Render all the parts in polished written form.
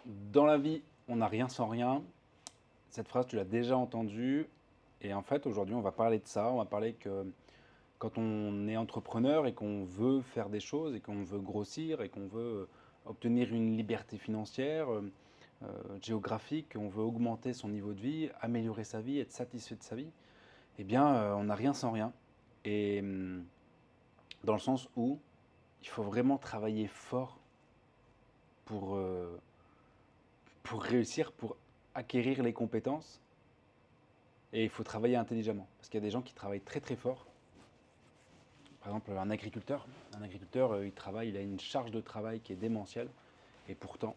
Dans la vie, on n'a rien sans rien. Cette phrase, tu l'as déjà entendue. Et en fait, aujourd'hui, on va parler de ça. On va parler que quand on est entrepreneur et qu'on veut faire des choses et qu'on veut grossir et qu'on veut obtenir une liberté financière, géographique, qu'on veut augmenter son niveau de vie, améliorer sa vie, être satisfait de sa vie, eh bien, on n'a rien sans rien. Et dans le sens où il faut vraiment travailler fort pour, pour réussir, pour acquérir les compétences. Et il faut travailler intelligemment. Parce qu'il y a des gens qui travaillent très très fort. Par exemple, un agriculteur. Un agriculteur, il travaille, il a une charge de travail qui est démentielle. Et pourtant,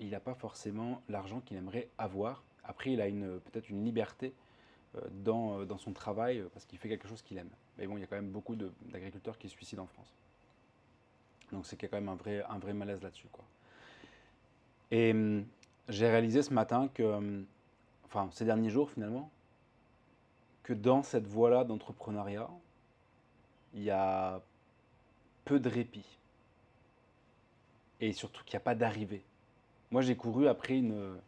il n'a pas forcément l'argent qu'il aimerait avoir. Après, il a peut-être une liberté dans son travail parce qu'il fait quelque chose qu'il aime. Mais bon, il y a quand même beaucoup d'agriculteurs qui se suicident en France. Donc c'est qu'il y a quand même un vrai malaise là-dessus, quoi. Et j'ai réalisé ce matin que, enfin ces derniers jours finalement, que dans cette voie-là d'entrepreneuriat, il y a peu de répit et surtout qu'il n'y a pas d'arrivée. Moi, j'ai couru après une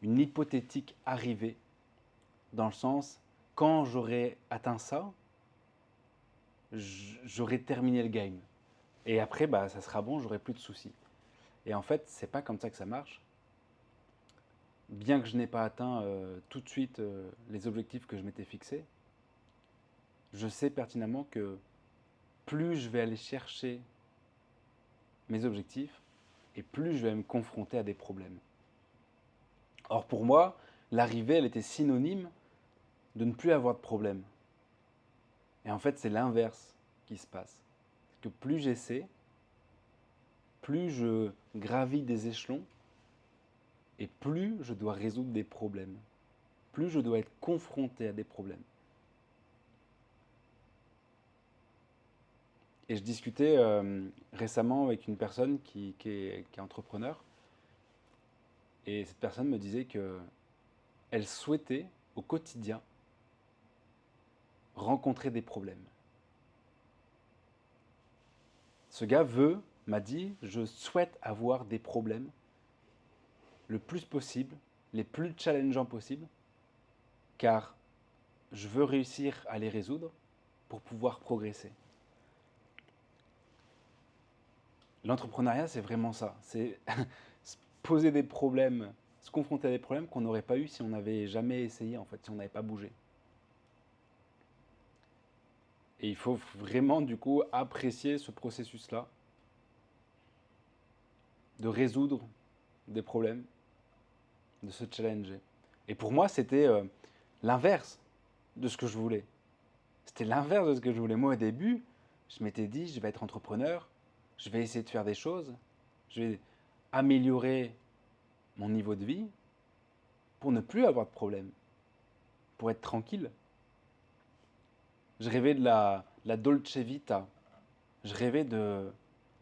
hypothétique arrivée, dans le sens, quand j'aurai atteint ça, j'aurai terminé le game. Et après, bah, ça sera bon, j'aurai plus de soucis. Et en fait, c'est pas comme ça que ça marche. Bien que je n'ai pas atteint tout de suite les objectifs que je m'étais fixés, je sais pertinemment que plus je vais aller chercher mes objectifs, et plus je vais me confronter à des problèmes. Or pour moi, l'arrivée, elle était synonyme de ne plus avoir de problème. Et en fait, c'est l'inverse qui se passe. C'est que plus j'essaie, plus je gravis des échelons, et plus je dois résoudre des problèmes. Plus je dois être confronté à des problèmes. Et je discutais récemment avec une personne qui est entrepreneur, et cette personne me disait qu'elle souhaitait au quotidien rencontrer des problèmes. Ce gars m'a dit, je souhaite avoir des problèmes le plus possible, les plus challengeants possibles, car je veux réussir à les résoudre pour pouvoir progresser. L'entrepreneuriat, c'est vraiment ça. C'est se poser des problèmes, se confronter à des problèmes qu'on n'aurait pas eu si on n'avait jamais essayé, en fait, si on n'avait pas bougé. Et il faut vraiment, du coup, apprécier ce processus-là, de résoudre des problèmes, de se challenger. Et pour moi, c'était l'inverse de ce que je voulais. C'était l'inverse de ce que je voulais. Moi, au début, je m'étais dit, je vais être entrepreneur, je vais essayer de faire des choses, je vais améliorer mon niveau de vie pour ne plus avoir de problème, pour être tranquille. Je rêvais de la Dolce Vita. Je rêvais de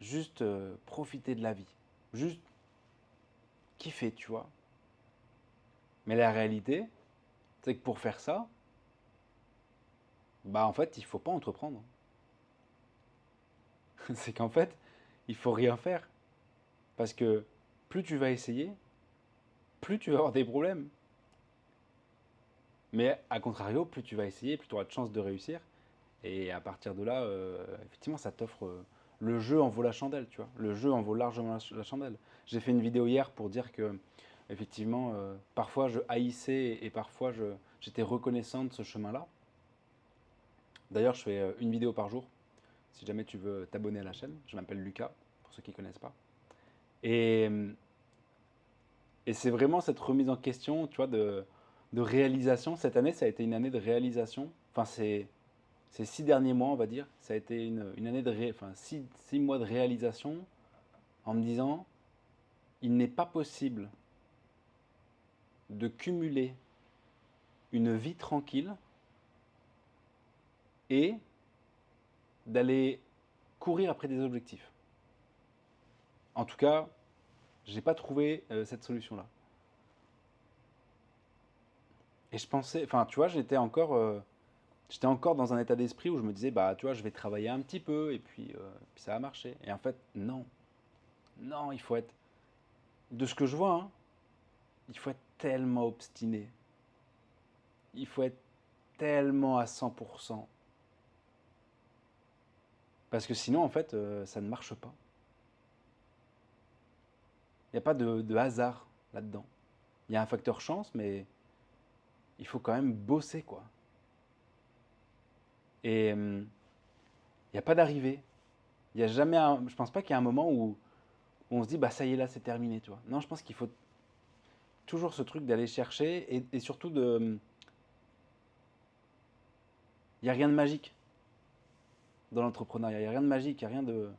juste profiter de la vie. Juste kiffer, tu vois. Mais la réalité, c'est que pour faire ça, bah en fait, il faut pas entreprendre. C'est qu'en fait, il faut rien faire. Parce que plus tu vas essayer, plus tu vas avoir des problèmes. Mais à contrario, plus tu vas essayer, plus tu auras de chances de réussir. Et à partir de là, effectivement, ça t'offre. Le jeu en vaut la chandelle, tu vois. Le jeu en vaut largement la chandelle. J'ai fait une vidéo hier pour dire que, effectivement, parfois je haïssais et parfois j'étais reconnaissant de ce chemin-là. D'ailleurs, je fais une vidéo par jour. Si jamais tu veux t'abonner à la chaîne, je m'appelle Lucas, pour ceux qui ne connaissent pas. Et, et c'est vraiment cette remise en question, tu vois, de réalisation. Cette année, ça a été une année de réalisation. Enfin, ces 6 derniers mois, on va dire, ça a été une année enfin, 6 mois de réalisation en me disant, il n'est pas possible de cumuler une vie tranquille et d'aller courir après des objectifs. En tout cas, j'ai pas trouvé cette solution-là. Et je pensais, enfin, tu vois, j'étais encore dans un état d'esprit où je me disais, bah, tu vois, je vais travailler un petit peu et puis ça va marcher. Et en fait, non, non, de ce que je vois, hein, il faut être tellement obstiné. Il faut être tellement à 100%. Parce que sinon, en fait, ça ne marche pas. Il n'y a pas de hasard là-dedans. Il y a un facteur chance, mais il faut quand même bosser, quoi. Et il n'y a pas d'arrivée. Il y a jamais je pense pas qu'il y a un moment où on se dit, bah ça y est, là, c'est terminé, tu vois. Non, je pense qu'il faut toujours ce truc d'aller chercher et surtout de. Il n'y a rien de magique dans l'entrepreneuriat. Il n'y a rien de magique, il n'y a rien de.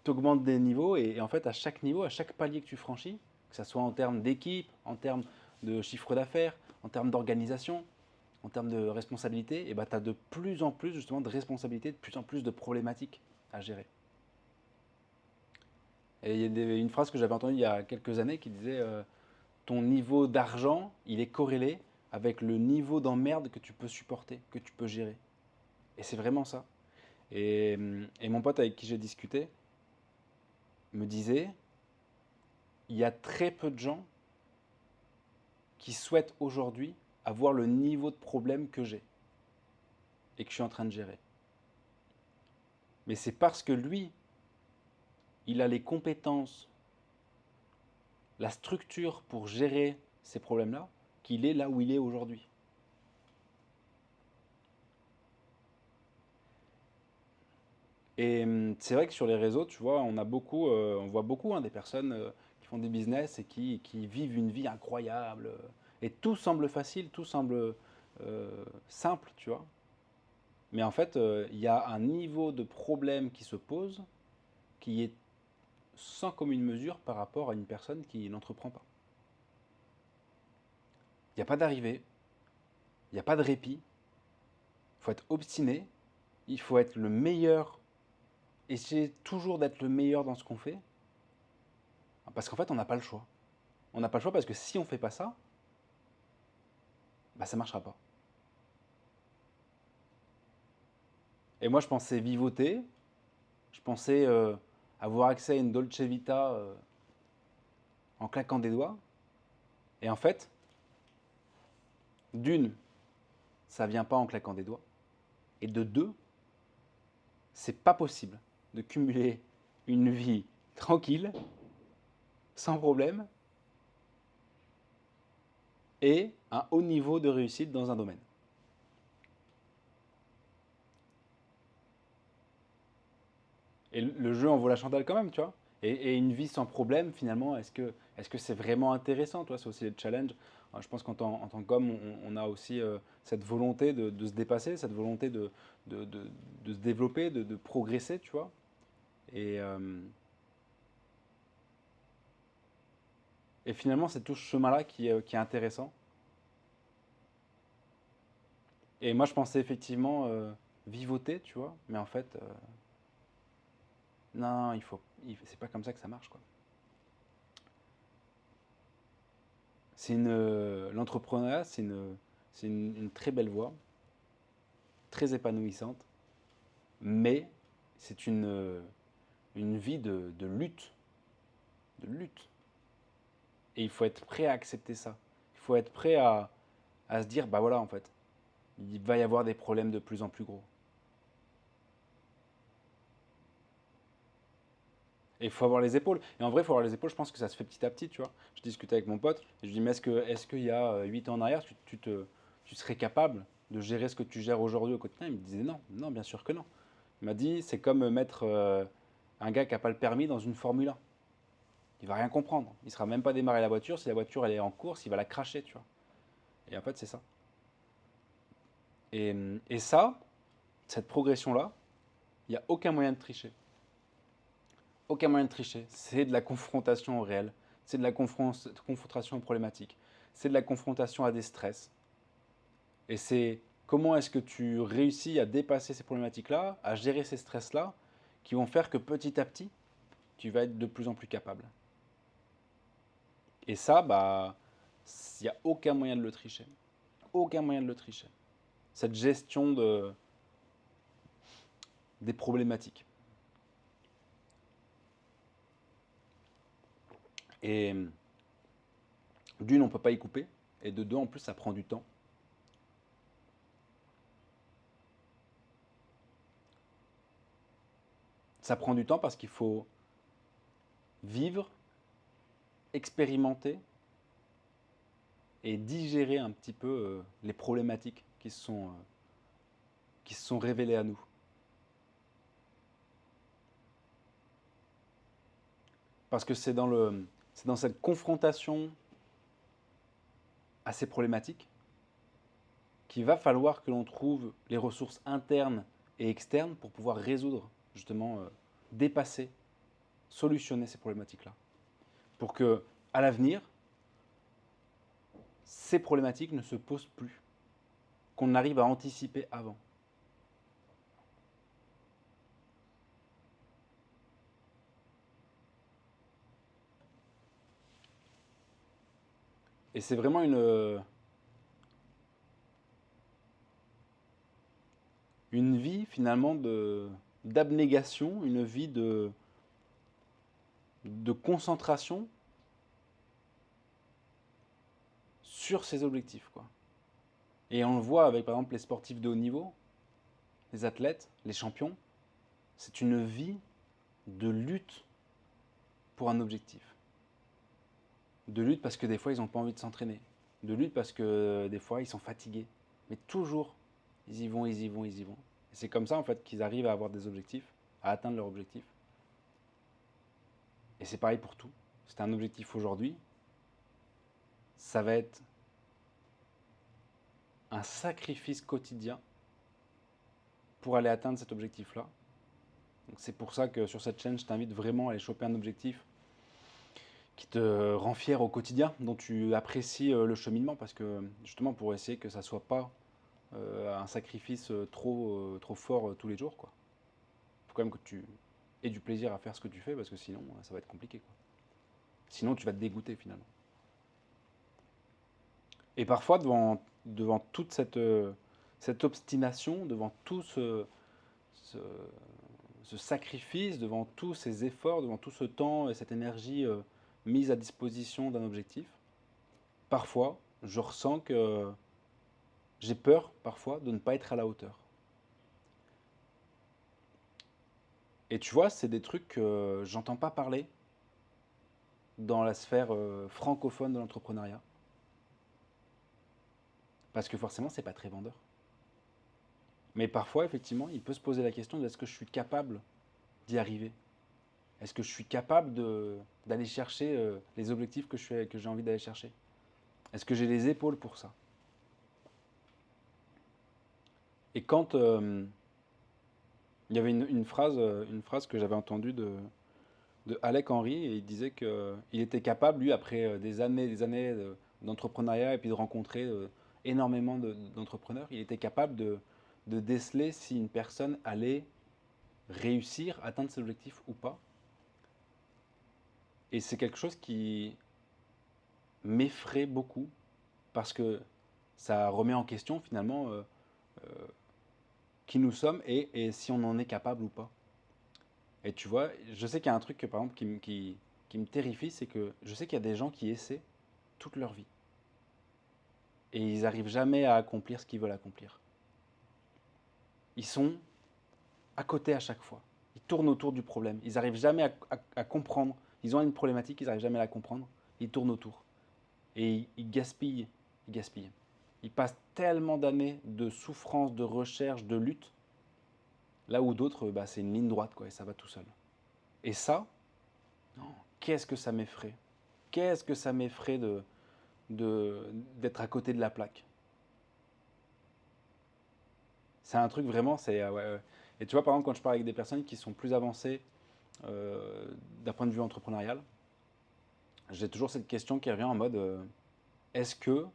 Tu augmentes des niveaux et en fait, à chaque niveau, à chaque palier que tu franchis, que ce soit en termes d'équipe, en termes de chiffre d'affaires, en termes d'organisation, en termes de responsabilité, et bah, tu as de plus en plus justement de responsabilités, de plus en plus de problématiques à gérer. Et il y a une phrase que j'avais entendue il y a quelques années qui disait ton niveau d'argent, il est corrélé avec le niveau d'emmerde que tu peux supporter, que tu peux gérer. Et c'est vraiment ça. Et mon pote avec qui j'ai discuté me disait, il y a très peu de gens qui souhaitent aujourd'hui avoir le niveau de problème que j'ai et que je suis en train de gérer. Mais c'est parce que lui, il a les compétences, la structure pour gérer ces problèmes-là, qu'il est là où il est aujourd'hui. Et c'est vrai que sur les réseaux, tu vois, on voit beaucoup hein, des personnes qui font des business et qui vivent une vie incroyable. Et tout semble facile, tout semble simple, tu vois. Mais en fait, il y a un niveau de problème qui se pose qui est sans commune mesure par rapport à une personne qui n'entreprend pas. Il n'y a pas d'arrivée, il n'y a pas de répit, il faut être obstiné, il faut être le meilleur, essayer toujours d'être le meilleur dans ce qu'on fait, parce qu'en fait, on n'a pas le choix. On n'a pas le choix parce que si on ne fait pas ça, bah, ça ne marchera pas. Et moi, je pensais vivoter, je pensais avoir accès à une Dolce Vita en claquant des doigts. Et en fait, d'une, ça ne vient pas en claquant des doigts. Et de deux, c'est pas possible de cumuler une vie tranquille, sans problème, et un haut niveau de réussite dans un domaine. Et le jeu en vaut la chandelle quand même, tu vois. Et une vie sans problème, finalement, est-ce que c'est vraiment intéressant, toi? C'est aussi le challenge. Je pense en tant qu'homme, on a aussi cette volonté de se dépasser, cette volonté de, de- de se développer, de progresser, tu vois. Et, euh, et finalement, c'est tout ce chemin-là qui est intéressant. Et moi, je pensais effectivement vivoter, tu vois. Mais en fait, non, c'est pas comme ça que ça marche, quoi. L'entrepreneuriat, une très belle voie, très épanouissante, mais c'est une vie de lutte, de lutte. Et il faut être prêt à accepter ça. Il faut être prêt à se dire, bah voilà, en fait, il va y avoir des problèmes de plus en plus gros. Et il faut avoir les épaules. Et en vrai, il faut avoir les épaules, je pense que ça se fait petit à petit, tu vois. Je discutais avec mon pote, et je lui dis, mais est-ce qu'il y a 8 ans en arrière, tu serais capable de gérer ce que tu gères aujourd'hui au quotidien? Il me disait non, non, bien sûr que non. Il m'a dit, c'est comme mettre un gars qui n'a pas le permis dans une Formule 1. Il va rien comprendre. Il ne sera même pas démarrer la voiture. Si la voiture elle est en course, il va la cracher, tu vois. Et en fait, c'est ça. Et ça, cette progression-là, il n'y a aucun moyen de tricher. Aucun moyen de tricher. C'est de la confrontation au réel. C'est de la confrontation aux problématiques. C'est de la confrontation à des stress. Et c'est comment est-ce que tu réussis à dépasser ces problématiques-là, à gérer ces stress-là, qui vont faire que petit à petit, tu vas être de plus en plus capable. Et ça, bah, il n'y a aucun moyen de le tricher. Aucun moyen de le tricher. Cette gestion des problématiques. Et d'une, on ne peut pas y couper. Et de deux, en plus, ça prend du temps. Ça prend du temps parce qu'il faut vivre, expérimenter et digérer un petit peu les problématiques qui se sont révélées à nous. Parce que c'est dans cette confrontation à ces problématiques qu'il va falloir que l'on trouve les ressources internes et externes pour pouvoir résoudre, justement, dépasser, solutionner ces problématiques-là. Pour que, à l'avenir, ces problématiques ne se posent plus, qu'on arrive à anticiper avant. Et c'est vraiment une vie finalement d'abnégation, une vie de concentration sur ses objectifs, quoi. Et on le voit avec par exemple les sportifs de haut niveau, les athlètes, les champions, c'est une vie de lutte pour un objectif. De lutte parce que des fois ils n'ont pas envie de s'entraîner. De lutte parce que des fois ils sont fatigués. Mais toujours, ils y vont, ils y vont, ils y vont. Et c'est comme ça en fait qu'ils arrivent à avoir des objectifs, à atteindre leurs objectifs. Et c'est pareil pour tout. C'est un objectif aujourd'hui, ça va être un sacrifice quotidien pour aller atteindre cet objectif-là. C'est pour ça que sur cette chaîne, je t'invite vraiment à aller choper un objectif qui te rend fier au quotidien, dont tu apprécies le cheminement, parce que justement pour essayer que ça ne soit pas un sacrifice trop fort tous les jours, quoi. Il faut quand même que tu aies du plaisir à faire ce que tu fais, parce que sinon ça va être compliqué, quoi. Sinon tu vas te dégoûter finalement. Et parfois devant toute cette obstination, devant tout ce, ce sacrifice, devant tous ces efforts, devant tout ce temps et cette énergie mise à disposition d'un objectif, parfois, je ressens que j'ai peur, parfois, de ne pas être à la hauteur. Et tu vois, c'est des trucs que j'entends pas parler dans la sphère francophone de l'entrepreneuriat. Parce que forcément, c'est pas très vendeur. Mais parfois, effectivement, il peut se poser la question de est-ce que je suis capable d'y arriver? Est-ce que je suis capable d'aller chercher les objectifs que j'ai envie d'aller chercher? Est-ce que j'ai les épaules pour ça? Et quand il y avait une phrase que j'avais entendue de Alec Henry, et il disait qu'il était capable, lui, après des années d'entrepreneuriat et puis de rencontrer énormément d'entrepreneurs, il était capable de déceler si une personne allait réussir, atteindre ses objectifs ou pas. Et c'est quelque chose qui m'effraie beaucoup parce que ça remet en question finalement qui nous sommes et si on en est capable ou pas. Et tu vois, je sais qu'il y a un truc que, par exemple qui me terrifie, c'est que je sais qu'il y a des gens qui essaient toute leur vie et ils n'arrivent jamais à accomplir ce qu'ils veulent accomplir. Ils sont à côté à chaque fois. Ils tournent autour du problème. Ils n'arrivent jamais à comprendre. Ils ont une problématique, ils n'arrivent jamais à la comprendre. Ils tournent autour. Et ils gaspillent. Ils gaspillent. Ils passent tellement d'années de souffrance, de recherche, de lutte, là où d'autres, bah, c'est une ligne droite, quoi, et ça va tout seul. Et ça, non, qu'est-ce que ça m'effraie? Qu'est-ce que ça m'effraie d'être à côté de la plaque? C'est un truc vraiment, c'est ouais, ouais. Et tu vois, par exemple, quand je parle avec des personnes qui sont plus avancées d'un point de vue entrepreneurial, j'ai toujours cette question qui revient en mode est-ce que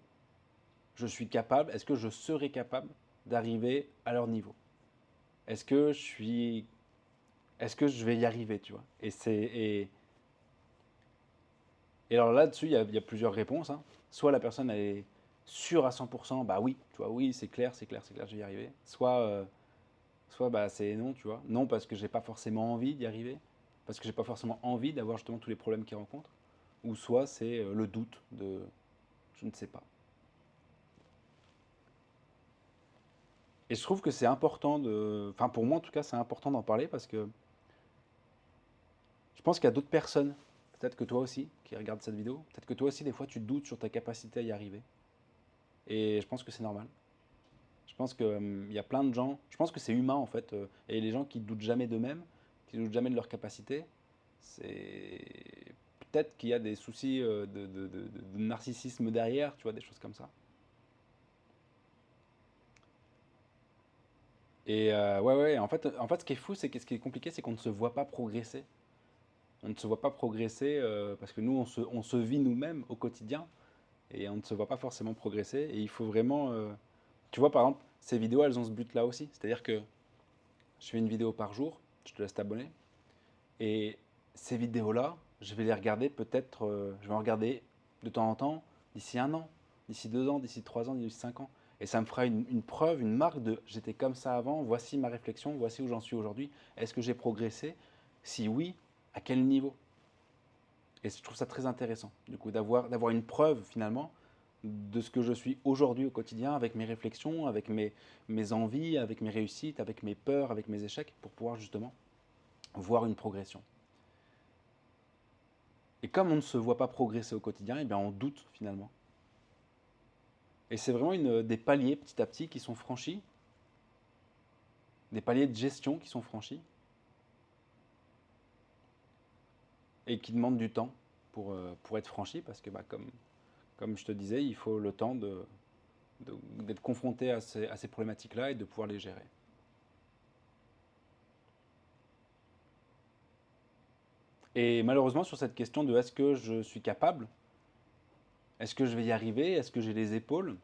je suis capable, est-ce que je serai capable d'arriver à leur niveau? Est-ce que je suis, est-ce que je vais y arriver, tu vois? Et alors là-dessus, il y a plusieurs réponses, hein. Soit la personne elle est sûre à 100%, bah oui, tu vois, oui, c'est clair, c'est clair, c'est clair, je vais y arriver. Soit bah, c'est non, tu vois. Non, parce que j'ai pas forcément envie d'y arriver, parce que j'ai pas forcément envie d'avoir justement tous les problèmes qu'ils rencontrent. ou soit c'est le doute de je ne sais pas. Et je trouve que c'est important enfin pour moi en tout cas, c'est important d'en parler parce que je pense qu'il y a d'autres personnes, peut-être que toi aussi, qui regardent cette vidéo, peut-être que toi aussi des fois tu doutes sur ta capacité à y arriver. Et je pense que c'est normal. Je pense qu'il y a plein de gens, je pense que c'est humain en fait, et les gens qui doutent jamais d'eux-mêmes, qui doutent jamais de leur capacité, c'est peut-être qu'il y a des soucis de narcissisme derrière, tu vois, des choses comme ça. Et ouais, ouais, en fait, ce qui est fou, c'est que ce qui est compliqué, c'est qu'on ne se voit pas progresser. On ne se voit pas progresser parce que nous, on se vit nous-mêmes au quotidien et on ne se voit pas forcément progresser. Et il faut vraiment. Tu vois, par exemple, ces vidéos, elles ont ce but-là aussi. C'est-à-dire que je fais une vidéo par jour, je te laisse t'abonner. Et ces vidéos-là, je vais les regarder peut-être, je vais en regarder de temps en temps d'ici 1 an, d'ici 2 ans, d'ici 3 ans, d'ici 5 ans. Et ça me fera une preuve, une marque de j'étais comme ça avant, voici ma réflexion, voici où j'en suis aujourd'hui. Est-ce que j'ai progressé? Si oui, à quel niveau? Et je trouve ça très intéressant, du coup, d'avoir une preuve finalement de ce que je suis aujourd'hui au quotidien, avec mes réflexions, avec mes envies, avec mes réussites, avec mes peurs, avec mes échecs, pour pouvoir justement voir une progression. Et comme on ne se voit pas progresser au quotidien, eh bien on doute finalement. Et c'est vraiment des paliers petit à petit qui sont franchis, des paliers de gestion qui sont franchis, et qui demandent du temps pour être franchis, parce que comme je te disais, il faut le temps d'être confronté à ces problématiques-là et de pouvoir les gérer. Et malheureusement, sur cette question de est-ce que je suis capable, est-ce que je vais y arriver, est-ce que j'ai les épaules,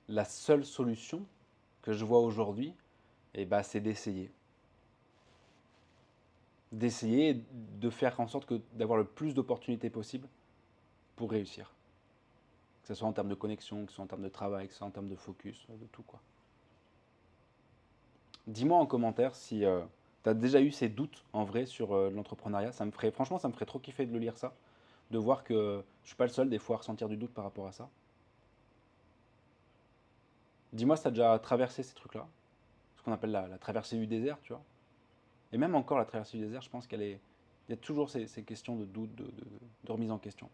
la seule solution que je vois aujourd'hui, eh ben, c'est d'essayer. D'essayer de faire en sorte d'avoir le plus d'opportunités possibles pour réussir. Que ce soit en termes de connexion, que ce soit en termes de travail, que ce soit en termes de focus, de tout quoi. Dis-moi en commentaire si tu as déjà eu ces doutes en vrai sur l'entrepreneuriat. Franchement, ça me ferait trop kiffer de le lire ça, de voir que je suis pas le seul des fois à ressentir du doute par rapport à ça. Dis-moi si tu as déjà traversé ces trucs-là, ce qu'on appelle la traversée du désert, tu vois. Et même encore la traversée du désert, je pense il y a toujours ces questions de doute, de remise en question.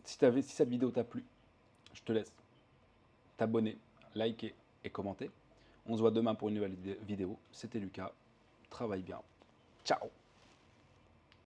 Si cette vidéo t'a plu, je te laisse t'abonner, liker et commenter. On se voit demain pour une nouvelle vidéo. C'était Lucas. Travaille bien. Ciao.